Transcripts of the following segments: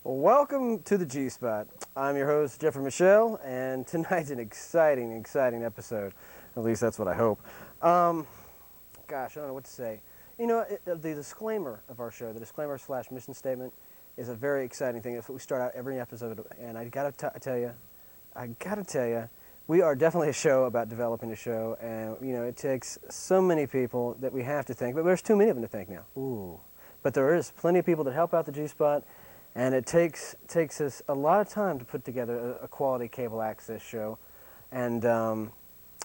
Welcome to the G-Spot. I'm your host, Geoffrey Michele, and tonight's an exciting episode. At least that's what I hope. Gosh, I don't know what to say. You know, the disclaimer of our show, the disclaimer / mission statement, is a very exciting thing. It's what we start out every episode, and I gotta tell you, we are definitely a show about developing a show, and you know, it takes so many people that we have to thank, but there's too many of them to thank now. Ooh. But there is plenty of people that help out the G-Spot. And it takes us a lot of time to put together a quality cable access show, and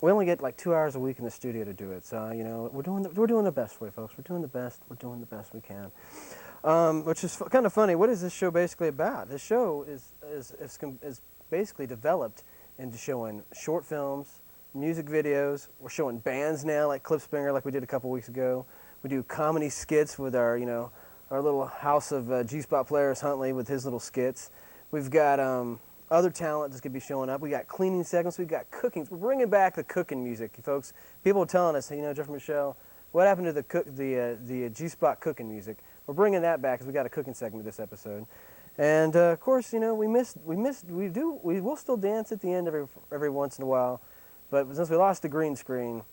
we only get like 2 hours a week in the studio to do it. So you know, we're doing the best for you folks. We're doing the best we can, which is kind of funny. What is this show basically about? This show is basically developed into showing short films, music videos. We're showing bands now, like Clipspinger, like we did a couple weeks ago. We do comedy skits with our our little house of G-Spot players, Huntley, with his little skits. We've got other talent that's going to be showing up. We got cleaning segments. We've got cooking. We're bringing back the cooking music, folks. People are telling us, hey, you know, Geoffrey Michele, what happened to the G-Spot cooking music? We're bringing that back because we got a cooking segment this episode. And of course, you know, we will still dance at the end every once in a while, but since we lost the green screen,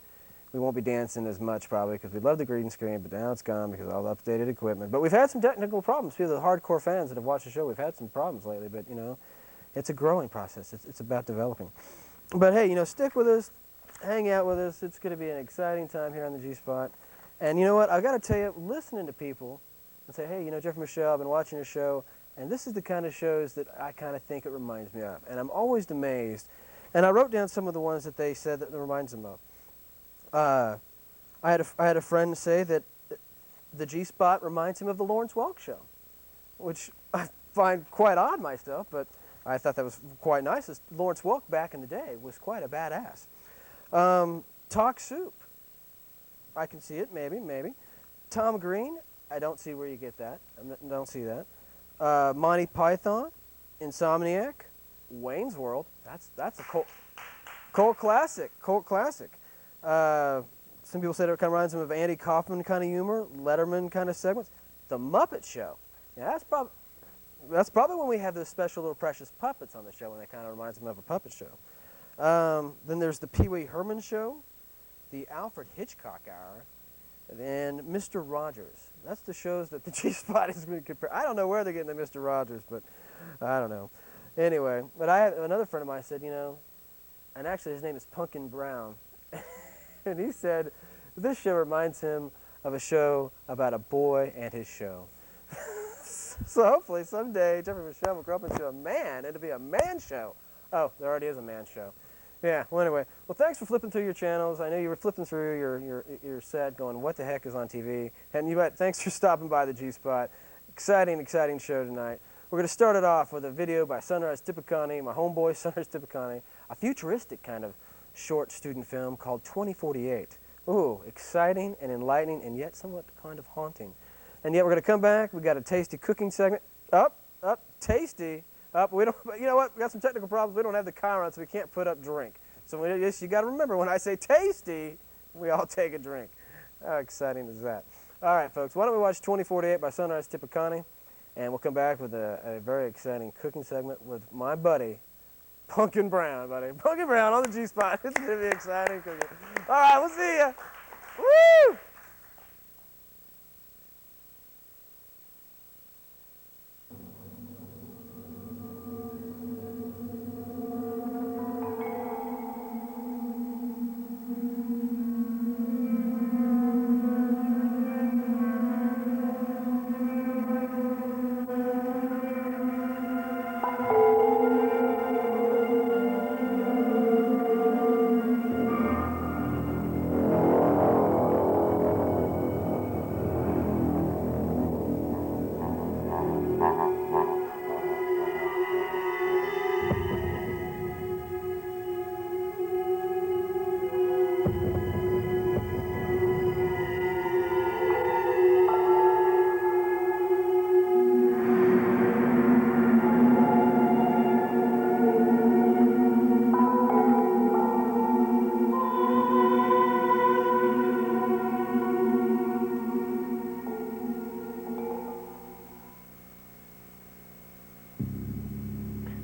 we won't be dancing as much probably because we love the green screen, but now it's gone because of all the updated equipment. But we've had some technical problems. People, the hardcore fans that have watched the show, we've had some problems lately, but you know, it's a growing process. It's about developing. But hey, you know, stick with us, hang out with us. It's going to be an exciting time here on the G-Spot. And you know what? I've got to tell you, listening to people and say, hey, you know, Geoffrey Michele, I've been watching your show, and this is the kind of shows that I kind of think it reminds me of. And I'm always amazed. And I wrote down some of the ones that they said that it reminds them of. I had a friend say that the G-Spot reminds him of the Lawrence Welk Show, which I find quite odd myself, but I thought that was quite nice. Lawrence Welk back in the day was quite a badass. Talk Soup, I can see it, maybe. Tom Green, I don't see where you get that. I don't see that. Monty Python, Insomniac, Wayne's World. That's a cult classic. Some people said it kind of reminds them of Andy Kaufman kind of humor, Letterman kind of segments. The Muppet Show. Yeah, that's probably when we have those special little precious puppets on the show, and that kind of reminds them of a puppet show. Then there's the Pee Wee Herman Show, the Alfred Hitchcock Hour, and then Mr. Rogers. That's the shows that the G-Spot is going to compare. I don't know where they're getting the Mr. Rogers, but I don't know. Anyway, but another friend of mine said, you know, and actually his name is Punkin Brown. And he said, this show reminds him of a show about a boy and his show. So hopefully someday Geoffrey Michele will grow up into a man. It'll be a man show. Oh, there already is a man show. Yeah, well anyway. Well, thanks for flipping through your channels. I know you were flipping through your set going, what the heck is on TV? And thanks for stopping by the G-Spot. Exciting show tonight. We're going to start it off with a video by Sunrise Tippeconnie, my homeboy Sunrise Tippeconnie, a futuristic kind of short student film called 2048. Ooh, exciting and enlightening and yet somewhat kind of haunting. And yet we're going to come back. We got a tasty cooking segment. Tasty. We don't. You know what? We got some technical problems. We don't have the car on, so we can't put up drink. So you got to remember when I say tasty, we all take a drink. How exciting is that? All right, folks. Why don't we watch 2048 by Sunrise Tippeconnie, and we'll come back with a very exciting cooking segment with my buddy. Punkin Brown, buddy. Punkin Brown on the G-Spot. It's going to be exciting. All right, we'll see ya. Woo!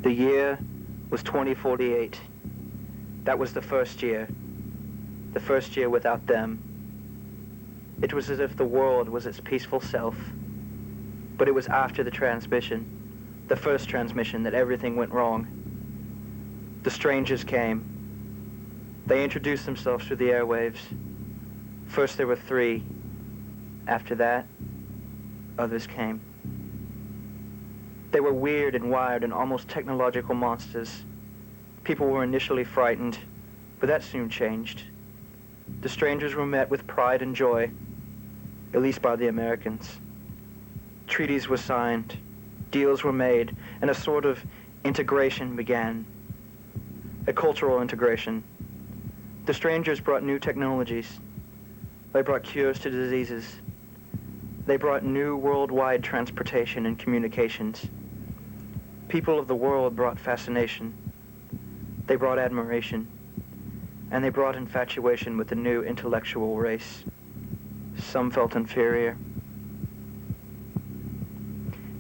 The year was 2048. That was the first year without them. It was as if the world was its peaceful self, but it was after the transmission, the first transmission, that everything went wrong. The strangers came. They introduced themselves through the airwaves. First there were 3. After that, others came. They were weird and wired and almost technological monsters. People were initially frightened, but that soon changed. The strangers were met with pride and joy, at least by the Americans. Treaties were signed, deals were made, and a sort of integration began. A cultural integration. The strangers brought new technologies. They brought cures to diseases. They brought new worldwide transportation and communications. People of the world brought fascination. They brought admiration. And they brought infatuation with the new intellectual race. Some felt inferior.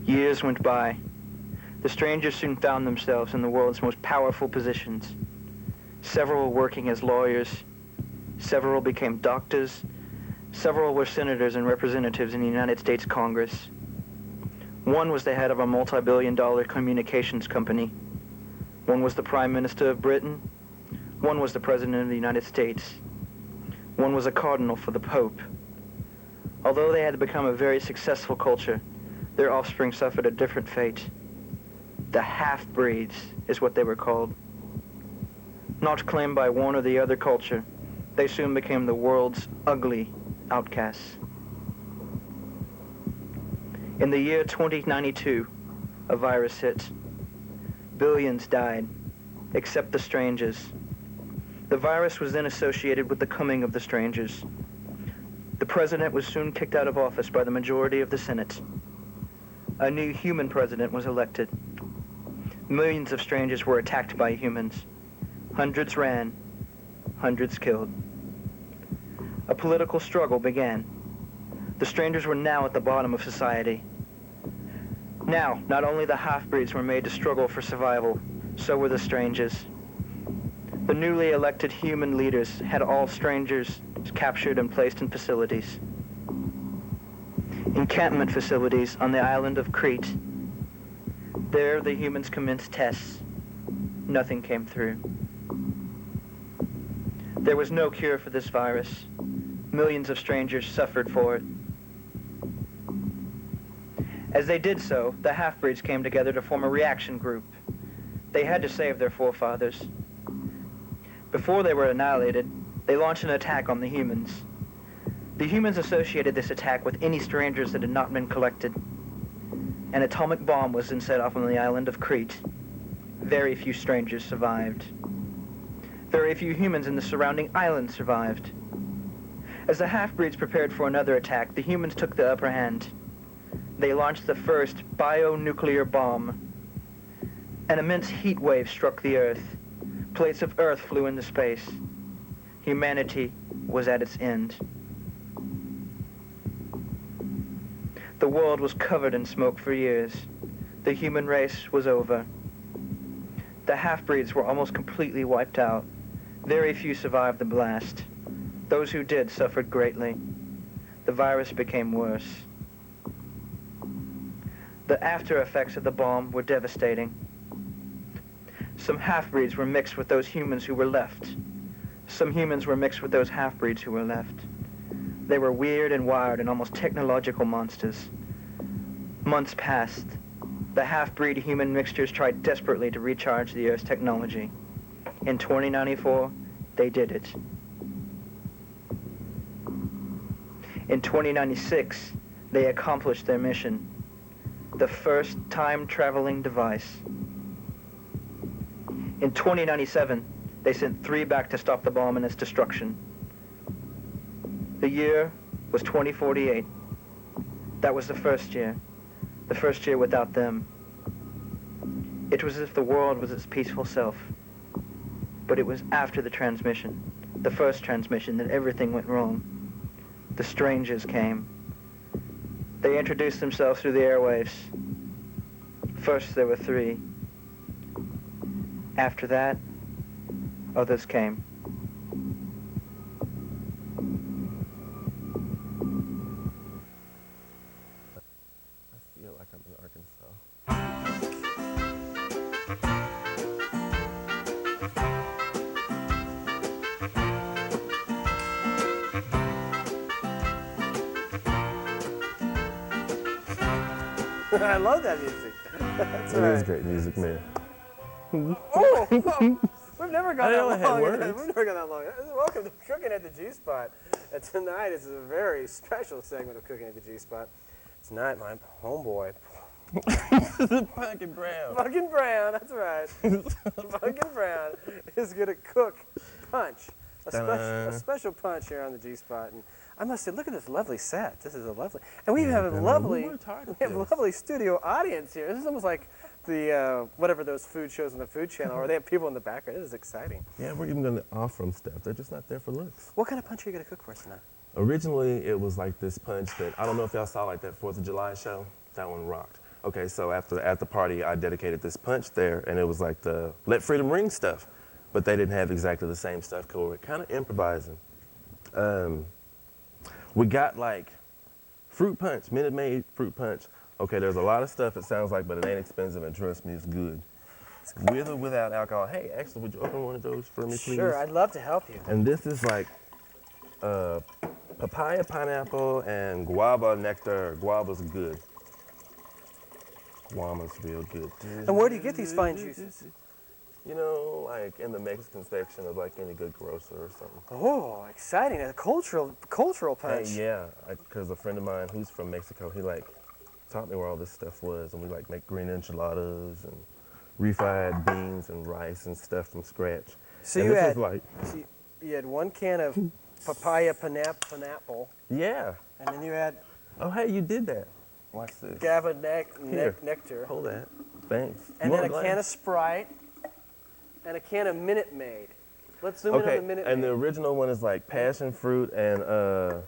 Years went by. The strangers soon found themselves in the world's most powerful positions. Several working as lawyers. Several became doctors. Several were senators and representatives in the United States Congress. One was the head of a multi-billion-dollar communications company. One was the Prime Minister of Britain. One was the President of the United States. One was a cardinal for the Pope. Although they had become a very successful culture, their offspring suffered a different fate. The half-breeds is what they were called. Not claimed by one or the other culture, they soon became the world's ugly outcasts. In the year 2092, a virus hit. Billions died, except the strangers. The virus was then associated with the coming of the strangers. The president was soon kicked out of office by the majority of the Senate. A new human president was elected. Millions of strangers were attacked by humans. Hundreds ran, hundreds killed. A political struggle began. The strangers were now at the bottom of society. Now, not only the half-breeds were made to struggle for survival, so were the strangers. The newly elected human leaders had all strangers captured and placed in facilities. Encampment facilities on the island of Crete. There the humans commenced tests. Nothing came through. There was no cure for this virus. Millions of strangers suffered for it. As they did so, the half-breeds came together to form a reaction group. They had to save their forefathers. Before they were annihilated, they launched an attack on the humans. The humans associated this attack with any strangers that had not been collected. An atomic bomb was then set off on the island of Crete. Very few strangers survived. Very few humans in the surrounding island survived. As the half-breeds prepared for another attack, the humans took the upper hand. They launched the first bionuclear bomb. An immense heat wave struck the Earth. Plates of Earth flew into space. Humanity was at its end. The world was covered in smoke for years. The human race was over. The half-breeds were almost completely wiped out. Very few survived the blast. Those who did suffered greatly. The virus became worse. The after effects of the bomb were devastating. Some half-breeds were mixed with those humans who were left. Some humans were mixed with those half-breeds who were left. They were weird and wired and almost technological monsters. Months passed. The half-breed human mixtures tried desperately to recharge the Earth's technology. In 2094, they did it. In 2096, they accomplished their mission. The first time-traveling device. In 2097, they sent 3 back to stop the bomb and its destruction. The year was 2048. That was the first year without them. It was as if the world was its peaceful self. But it was after the transmission, the first transmission, that everything went wrong. The strangers came. They introduced themselves through the airwaves. First there were 3. After that, others came. I feel like I'm in Arkansas. I love that music. That's It right. is great music, man. Oh, we've never gone I that know it had long. words. We've never gone that long. Welcome to Cooking at the G-Spot. And tonight is a very special segment of Cooking at the G-Spot. Tonight, my homeboy, Punkin Brown. Punkin Brown, that's right. Punkin Brown is going to cook punch. A special punch here on the G-Spot. And I must say, look at this lovely set. This is a lovely, and we have a lovely, lovely studio audience here. This is almost like the whatever those food shows on the Food Channel, or they have people in the background. This is exciting. Yeah, we're even going to offer them stuff. They're just not there for looks. What kind of punch are you going to cook for us tonight? Originally, it was like this punch that, I don't know if y'all saw like that 4th of July show. That one rocked. Okay, so at the party, I dedicated this punch there, and it was like the Let Freedom Ring stuff. But they didn't have exactly the same stuff, because we're kind of improvising. We got like fruit punch, Minute Maid fruit punch. Okay, there's a lot of stuff it sounds like, but it ain't expensive, and trust me, it's good. With or without alcohol. Hey, actually, would you open one of those for me, please? Sure, I'd love to help you. And this is like papaya, pineapple, and guava nectar. Guava's good. Guava's real good. And where do you get these fine juices? You know, like in the Mexican section of like any good grocer or something. Oh, exciting! A cultural punch. Hey, yeah, because a friend of mine who's from Mexico, he like taught me where all this stuff was, and we like make green enchiladas and refried beans and rice and stuff from scratch. So and you this had is like, you had 1 can of papaya pineapple, yeah. and then you had Oh, hey, you did that. Watch this. guava Here. nectar, Hold that. Thanks. and You then a want a can glass? of Sprite, and a can of Minute Maid. Let's zoom in on Okay, the Minute and Maid. the original one is like passion fruit and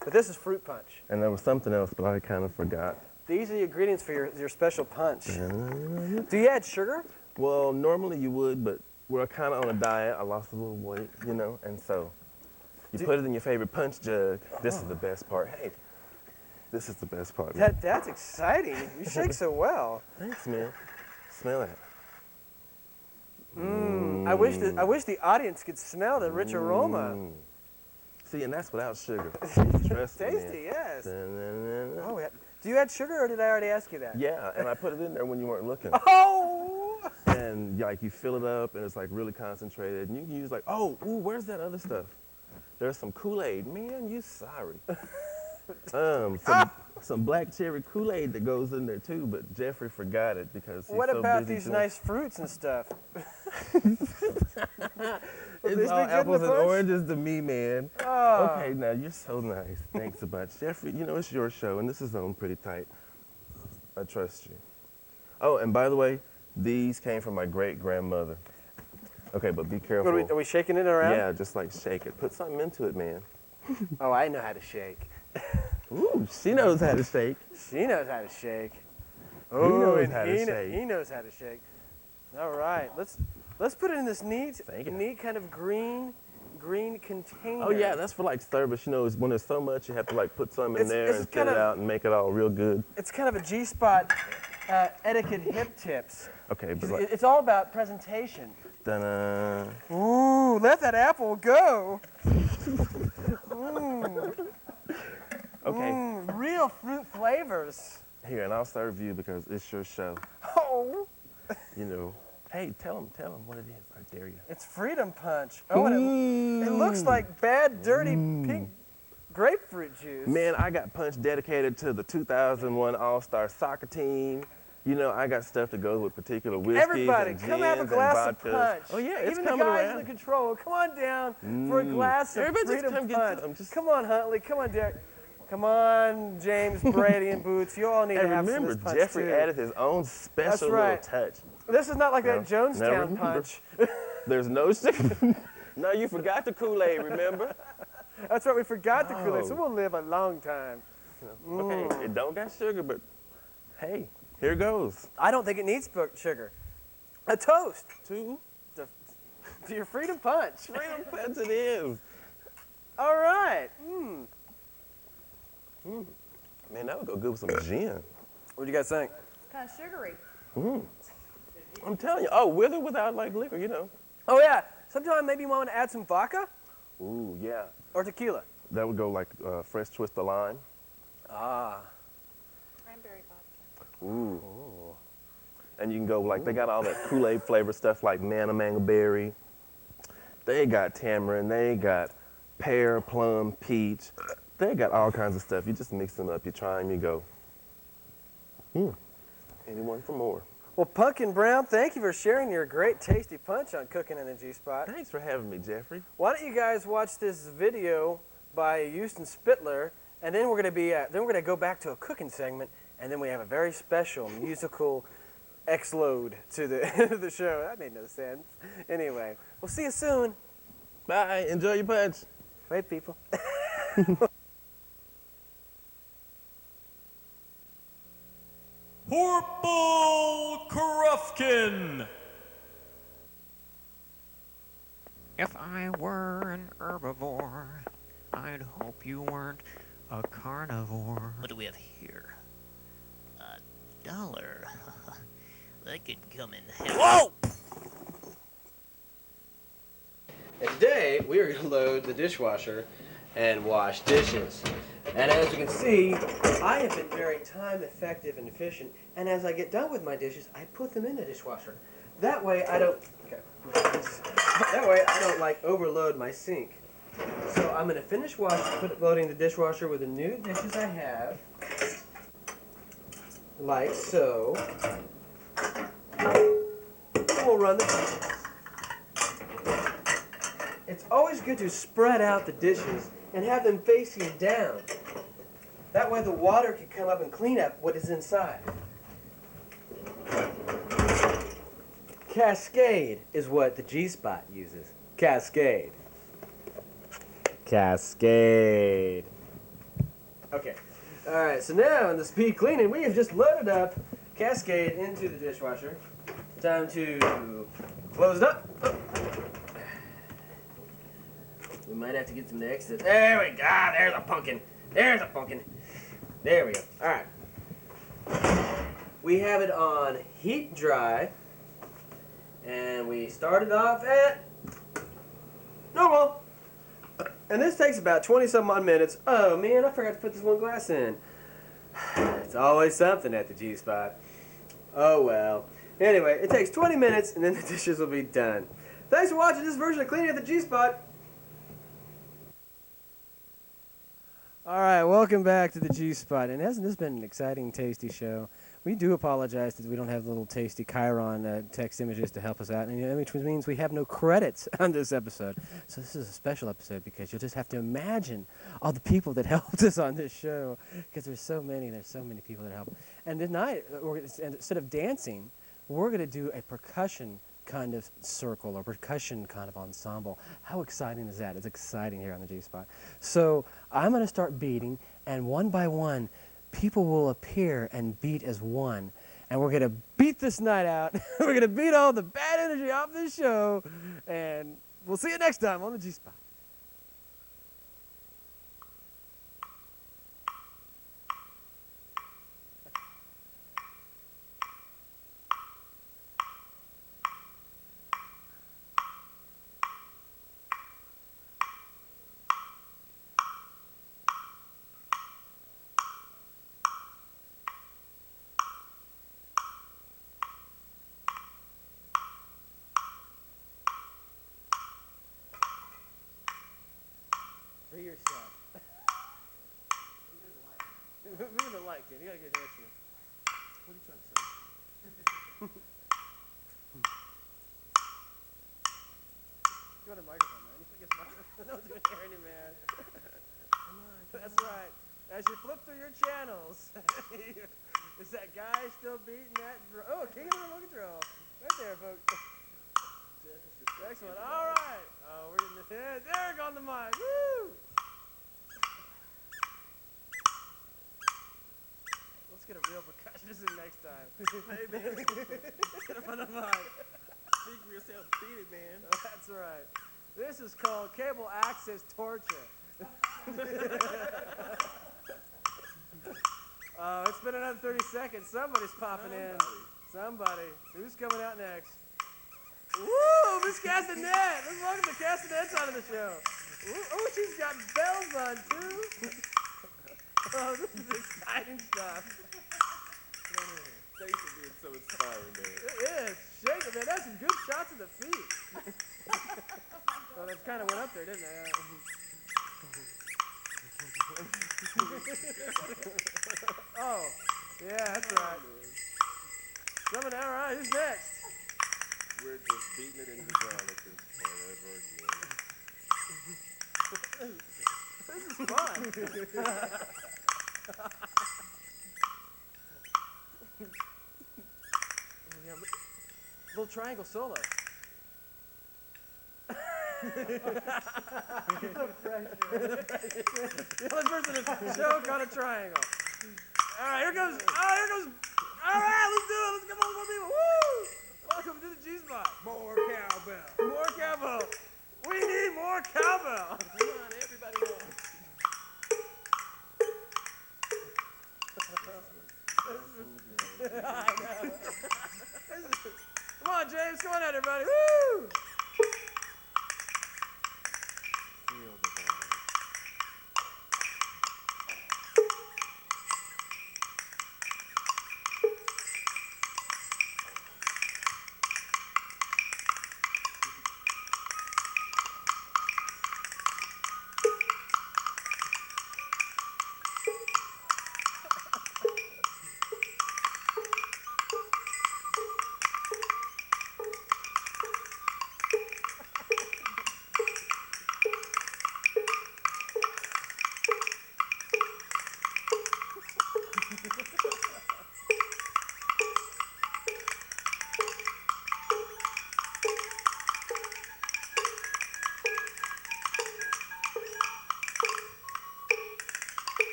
But this is fruit punch. there was something else, but I kind of forgot. These are the ingredients for your special punch. Do you add sugar? Well, normally you would, but we're kind of on a diet. I lost a little weight, you know, and so you put it in your favorite punch jug. This is the best part. Hey, this is the best part. Man. That's exciting. You shake so well. Thanks, man. Smell that. I wish the audience could smell the rich aroma. See, and that's without sugar. Trust me, Tasty, man. yes. Da-na-na-na. Oh, yeah. Do you add sugar, or did I already ask you that? Yeah, and I put it in there when you weren't looking. Oh! And like you fill it up, and it's like really concentrated. And you can use like, oh, ooh, where's that other stuff? There's some Kool-Aid. Man, you sorry. Some black cherry Kool-Aid that goes in there too, but Geoffrey forgot it because he's What so about busy these doing- nice fruits and stuff? It's these all be good in the apples and punch? oranges to me, man. Oh. Okay, now you're so nice. Thanks a bunch. Geoffrey, you know it's your show, and this is on pretty tight. I trust you. Oh, and by the way, these came from my great-grandmother. Okay, but be careful. Are we shaking it around? Yeah, just like shake it. Put something into it, man. Oh, I know how to shake. Ooh, she knows how to shake. She knows how to shake. knows and how to shake. He knows how to shake. All right, let's put it in this neat kind of green container. Oh yeah, that's for like service. You know, when there's so much, you have to like put some in there it's and kind set it of- out and make it all real good. It's kind of a G-Spot etiquette hip tips. Okay, but like, It's all about presentation. dun Ooh, let that apple go. Okay, Real fruit flavors. here, and I'll serve you because it's your show. Oh, You know. Hey, tell them what it is. I dare you. it's Freedom Punch. Oh, and it looks like bad, dirty pink grapefruit juice. Man, I got punch dedicated to the 2001 All-Star soccer team. You know, I got stuff that goes with particular whiskeys Everybody, and come have a gins glass and of vodkas. punch. Oh yeah, it's Even the coming guys around. in the control, come on down for a glass of Everybody just Freedom come get Punch. some, just- Come on, Huntley. Come on, Derek. Come on, James, Brady, and Boots. You all need And to have remember, some of this punch Geoffrey too. added his own special right. little touch. This is not like No, that Jonestown now remember. punch. There's no sugar. No, you forgot the Kool-Aid, remember? That's right, we forgot the Kool-Aid, so Oh. we'll live a long time. Okay, it don't got sugar, but hey, here goes. I don't think it needs sugar. A toast Two. to To your freedom punch. Freedom punch it is. All right. Man, that would go good with some gin. What do you guys think? Kind of sugary. I'm telling you. Oh, with or without like liquor, you know. Oh yeah. Sometime maybe you want to add some vodka Ooh, yeah. or tequila. That would go like fresh twist of lime. Ah. Cranberry vodka. Ooh. And you can go like, they got all that Kool-Aid flavor stuff like mango berry. They got tamarind. They got pear, plum, peach. They got all kinds of stuff. You just mix them up. You try them, you go. Anyone for more? Well, Punkin Brown, thank you for sharing your great tasty punch on Cooking in the G-Spot. Thanks for having me, Geoffrey. Why don't you guys watch this video by Houston Spitler, and then we're going to go back to a cooking segment, and then we have a very special musical X-load to the show. That made no sense. Anyway, we'll see you soon. Bye. Enjoy your punch. Wait, people. Horpel Krufkin. If I were an herbivore, I'd hope you weren't a carnivore. What do we have here? $1. That could come in handy. Whoa! And today, we are going to load the dishwasher and wash dishes. And as you can see, I have been very time effective and efficient, and as I get done with my dishes, I put them in the dishwasher. That way I don't, like overload my sink. So I'm going to finish loading the dishwasher with the new dishes I have, like so. And we'll run the dishes. It's always good to spread out the dishes and have them facing down. That way the water can come up and clean up what is inside. Cascade is what the G-Spot uses. Cascade. Cascade. Okay. Alright, so now in the speed cleaning, we have just loaded up Cascade into the dishwasher. Time to close it up. We might have to get some extra. There we go. There's a pumpkin. There's a pumpkin. There we go. All right. We have it on heat dry. And we started off at normal. And this takes about 20-some odd minutes. Oh, man, I forgot to put this one glass in. It's always something at the G-Spot. Oh, well. Anyway, it takes 20 minutes, and then the dishes will be done. Thanks for watching this version of Cleaning at the G-Spot. All right, welcome back to the G-Spot. And hasn't this been an exciting, tasty show? We do apologize that we don't have little tasty Chiron text images to help us out, and which means we have no credits on this episode. So this is a special episode because you'll just have to imagine all the people that helped us on this show, because there's so many people that help. And tonight, instead of dancing, we're going to do a percussion kind of circle or percussion kind of ensemble. How exciting is that? It's exciting here on the G-Spot. So I'm going to start beating, and one by one, people will appear and beat as one. And we're going to beat this night out. We're going to beat all the bad energy off this show. And we'll see you next time on the G-Spot. For yourself. Move the light, kid. You gotta get next to me. What are you trying to say? You want a microphone, man. You should get a microphone. No one's gonna hear you, man. Come on. That's right. As you flip through your channels, is that guy still beating that drum? Oh, king of the remote control. Right there, folks. Excellent. All right. Oh, we're getting this. Yeah, Derek on the mic. Woo! Let's get a real percussionist in next time. Hey, man. Let's get him on the mic. Speak for yourself. Beat it, man. That's right. This is called cable access torture. It's been another 30 seconds. Somebody's popping in. Somebody. Who's coming out next? Woo! Miss Castanet! Let's welcome the Castanets out of the show. Ooh, oh, she's got bells on, too. Oh, this is exciting stuff. Thanks for being so inspiring, man. It is. Shake it, man. That's some good shots of the feet. Well, that kind of went up there, didn't it? Oh, yeah, that's right. Coming out, all right. Who's next? We're just beating it into the ground at this point ever again. This is fun. Little triangle solo. The only person to choke on a triangle. All right, here goes. Oh, here goes. All right, let's do it. Let's get more people. Woo! Welcome to the G-Spot. More cowbell. More cowbell. We need more cowbell. Come on, everybody else. I know. Come on, James. Come on out, everybody. Woo! Feel the vibe.